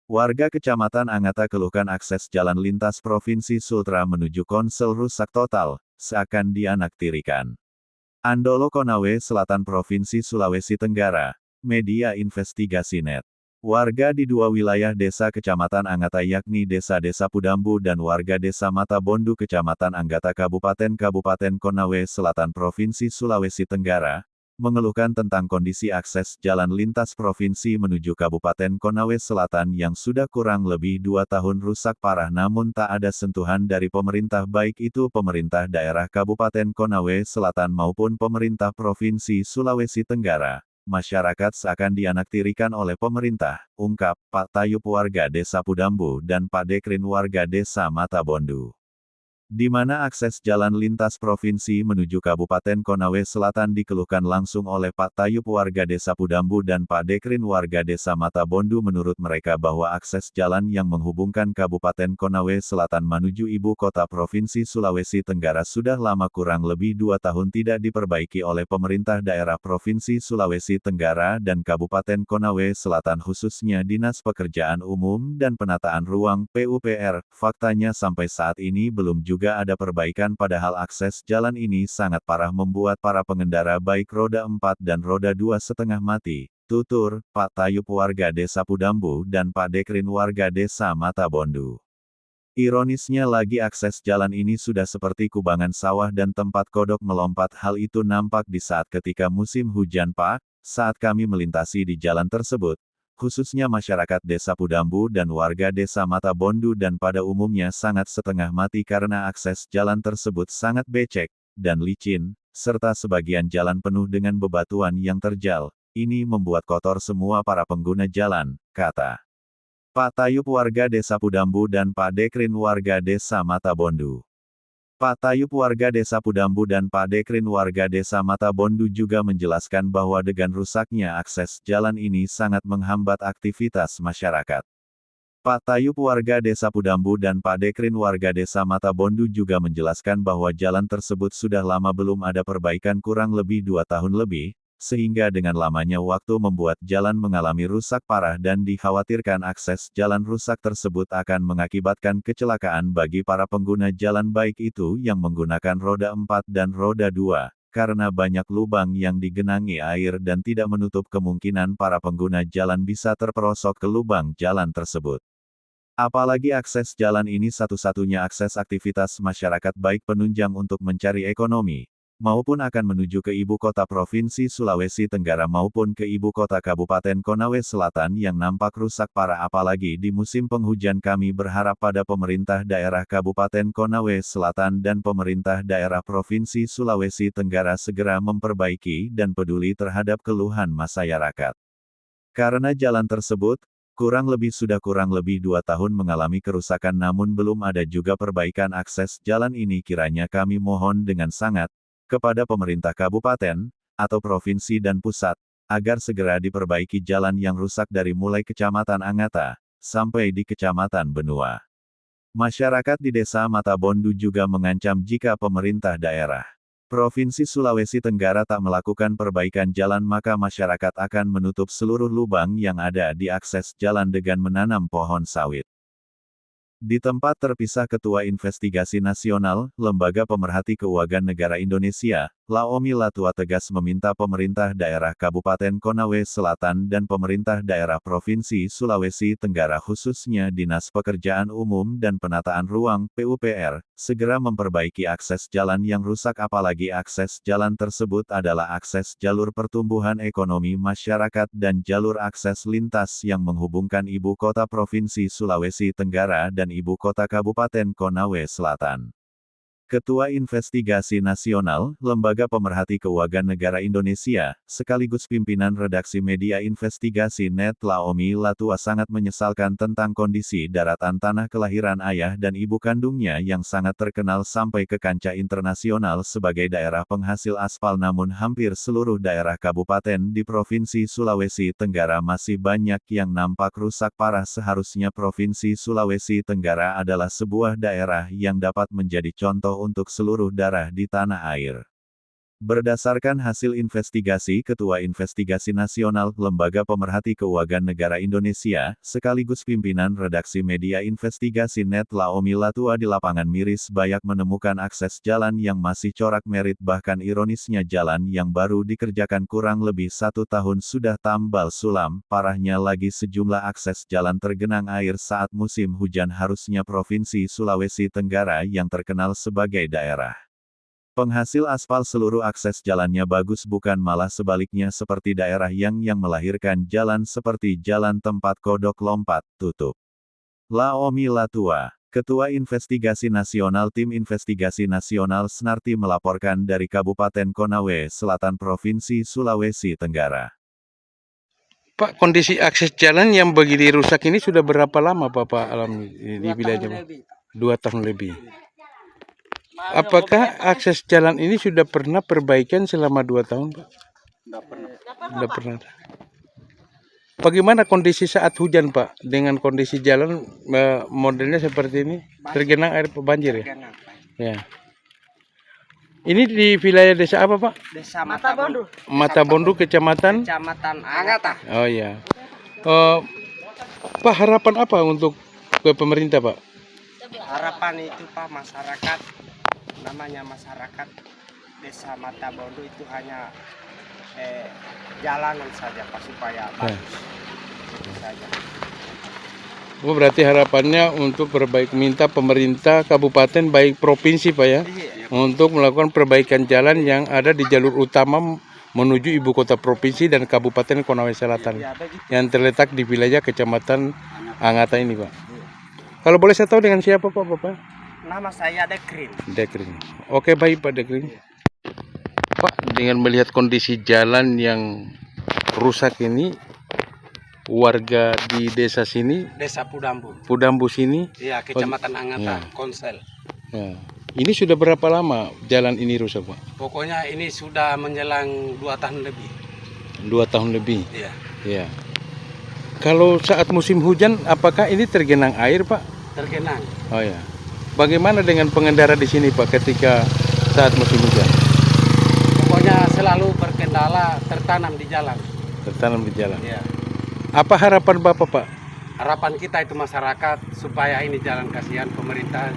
Warga Kecamatan Angata keluhkan akses jalan lintas Provinsi Sultra menuju Konsel rusak total, seakan dianaktirikan. Andolo Konawe Selatan Provinsi Sulawesi Tenggara, Media Investigasi Net. Warga di dua wilayah desa Kecamatan Angata yakni Desa-Desa Pudambu dan warga Desa Mata Bondu Kecamatan Anggata Kabupaten Konawe Selatan Provinsi Sulawesi Tenggara, mengeluhkan tentang kondisi akses jalan lintas provinsi menuju Kabupaten Konawe Selatan yang sudah kurang lebih 2 tahun rusak parah namun tak ada sentuhan dari pemerintah baik itu pemerintah daerah Kabupaten Konawe Selatan maupun pemerintah Provinsi Sulawesi Tenggara. Masyarakat seakan dianaktirikan oleh pemerintah, ungkap Pak Tayub warga Desa Pudambu dan Pak Dekrin warga Desa Mata Bondu. Di mana akses jalan lintas provinsi menuju Kabupaten Konawe Selatan dikeluhkan langsung oleh Pak Tayub warga Desa Pudambu dan Pak Dekrin warga Desa Mata Bondu menurut mereka bahwa akses jalan yang menghubungkan Kabupaten Konawe Selatan menuju ibu kota Provinsi Sulawesi Tenggara sudah lama kurang lebih 2 tahun tidak diperbaiki oleh pemerintah daerah Provinsi Sulawesi Tenggara dan Kabupaten Konawe Selatan khususnya Dinas Pekerjaan Umum dan Penataan Ruang (PUPR). Faktanya sampai saat ini belum juga ada perbaikan padahal akses jalan ini sangat parah membuat para pengendara baik roda 4 dan roda 2 setengah mati, tutur Pak Tayub warga Desa Pudambu dan Pak Dekrin warga Desa Mata Bondu. Ironisnya lagi akses jalan ini sudah seperti kubangan sawah dan tempat kodok melompat hal itu nampak di saat ketika musim hujan Pak, saat kami melintasi di jalan tersebut. Khususnya masyarakat Desa Pudambu dan warga Desa Mata Bondu dan pada umumnya sangat setengah mati karena akses jalan tersebut sangat becek, dan licin, serta sebagian jalan penuh dengan bebatuan yang terjal. Ini membuat kotor semua para pengguna jalan, kata Pak Tayub warga Desa Pudambu dan Pak Dekrin warga Desa Mata Bondu. Pak Tayub warga Desa Pudambu dan Pak Dekrin warga Desa Mata Bondu juga menjelaskan bahwa dengan rusaknya akses jalan ini sangat menghambat aktivitas masyarakat. Pak Tayub warga Desa Pudambu dan Pak Dekrin warga Desa Mata Bondu juga menjelaskan bahwa jalan tersebut sudah lama belum ada perbaikan kurang lebih 2 tahun lebih, sehingga dengan lamanya waktu membuat jalan mengalami rusak parah dan dikhawatirkan akses jalan rusak tersebut akan mengakibatkan kecelakaan bagi para pengguna jalan baik itu yang menggunakan roda 4 dan roda 2, karena banyak lubang yang digenangi air dan tidak menutup kemungkinan para pengguna jalan bisa terperosok ke lubang jalan tersebut. Apalagi akses jalan ini satu-satunya akses aktivitas masyarakat baik penunjang untuk mencari ekonomi, maupun akan menuju ke ibu kota Provinsi Sulawesi Tenggara maupun ke ibu kota Kabupaten Konawe Selatan yang nampak rusak parah apalagi di musim penghujan kami berharap pada pemerintah daerah Kabupaten Konawe Selatan dan pemerintah daerah Provinsi Sulawesi Tenggara segera memperbaiki dan peduli terhadap keluhan masyarakat. Karena jalan tersebut, kurang lebih 2 tahun mengalami kerusakan namun belum ada juga perbaikan akses jalan ini kiranya kami mohon dengan sangat, kepada pemerintah kabupaten, atau provinsi dan pusat, agar segera diperbaiki jalan yang rusak dari mulai Kecamatan Angata, sampai di Kecamatan Benua. Masyarakat di Desa Mata Bondu juga mengancam jika pemerintah daerah Provinsi Sulawesi Tenggara tak melakukan perbaikan jalan maka masyarakat akan menutup seluruh lubang yang ada di akses jalan dengan menanam pohon sawit. Di tempat terpisah Ketua Investigasi Nasional, Lembaga Pemerhati Keuangan Negara Indonesia, Laomi Latua tegas meminta pemerintah daerah Kabupaten Konawe Selatan dan pemerintah daerah Provinsi Sulawesi Tenggara khususnya Dinas Pekerjaan Umum dan Penataan Ruang (PUPR), segera memperbaiki akses jalan yang rusak apalagi akses jalan tersebut adalah akses jalur pertumbuhan ekonomi masyarakat dan jalur akses lintas yang menghubungkan ibu kota Provinsi Sulawesi Tenggara dan ibu kota Kabupaten Konawe Selatan. Ketua Investigasi Nasional, Lembaga Pemerhati Keuangan Negara Indonesia, sekaligus pimpinan redaksi Media Investigasi Net Laomi Latua sangat menyesalkan tentang kondisi daratan tanah kelahiran ayah dan ibu kandungnya yang sangat terkenal sampai ke kancah internasional sebagai daerah penghasil aspal namun hampir seluruh daerah kabupaten di Provinsi Sulawesi Tenggara masih banyak yang nampak rusak parah seharusnya Provinsi Sulawesi Tenggara adalah sebuah daerah yang dapat menjadi contoh untuk seluruh daerah di tanah air. Berdasarkan hasil investigasi Ketua Investigasi Nasional Lembaga Pemerhati Keuangan Negara Indonesia, sekaligus pimpinan redaksi media investigasi Net Laomi Latua di lapangan Miris Bayak menemukan akses jalan yang masih corak-merit, bahkan ironisnya jalan yang baru dikerjakan kurang lebih 1 tahun sudah tambal sulam. Parahnya lagi, sejumlah akses jalan tergenang air saat musim hujan. Harusnya Provinsi Sulawesi Tenggara yang terkenal sebagai daerah penghasil aspal seluruh akses jalannya bagus, bukan malah sebaliknya seperti daerah yang melahirkan jalan seperti jalan tempat kodok lompat, tutup. Laomi Latua, Ketua Investigasi Nasional Tim Investigasi Nasional Snarti melaporkan dari Kabupaten Konawe Selatan Provinsi Sulawesi Tenggara. Pak, kondisi akses jalan yang begini rusak ini sudah berapa lama Bapak alami di wilayah? 2 tahun lebih. Apakah akses jalan ini sudah pernah perbaikan selama 2 tahun, Pak? Tidak pernah. Bagaimana kondisi saat hujan, Pak? Dengan kondisi jalan modelnya seperti ini, tergenang air banjir ya? Ya. Ini di wilayah desa apa, Pak? Desa Matabondu. Matabondu, Kecamatan Angata. Oh ya. Pak, harapan apa untuk ke pemerintah, Pak? Harapan itu Pak, masyarakat, namanya masyarakat Desa Matabondu itu hanya jalanan saja Pak, supaya bagus. Itu saja. Oh, berarti harapannya untuk minta pemerintah kabupaten baik provinsi, Pak ya, untuk melakukan perbaikan jalan yang ada di jalur utama menuju ibu kota provinsi dan Kabupaten Konawe Selatan yang terletak di wilayah Kecamatan Angata ini, Pak. Kalau boleh saya tahu dengan siapa, Pak, Bapak? Nama saya Dekrin. Dekrin. Oke, baik Pak Dekrin. Pak, dengan melihat kondisi jalan yang rusak ini, warga di desa sini, Desa Pudambu. Pudambu sini, Iya, Kecamatan Angata, ya. Konsel. Ya. Ini sudah berapa lama jalan ini rusak, Pak? Pokoknya ini sudah menjelang 2 tahun lebih. 2 tahun lebih. Iya. Ya. Kalau saat musim hujan, apakah ini tergenang air, Pak? Tergenang. Oh ya. Bagaimana dengan pengendara di sini, Pak, ketika saat musim hujan? Pokoknya selalu berkendala tertanam di jalan. Tertanam di jalan. Iya. Apa harapan Bapak, Pak? Harapan kita itu masyarakat supaya ini jalan, kasihan pemerintah.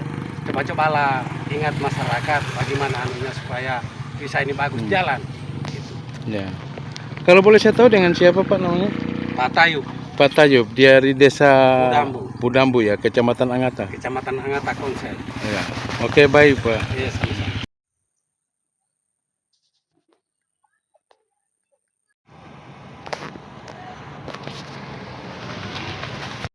Coba-cobalah ingat masyarakat bagaimana anunya supaya bisa ini bagus jalan. Gitu. Ya. Kalau boleh saya tahu dengan siapa, Pak, namanya? Pak Tayub. Pak Tayub dari desa Pudambu ya, Kecamatan Angata. Kecamatan Angata Konsel. Ya. Oke, baik, Pak. Yes.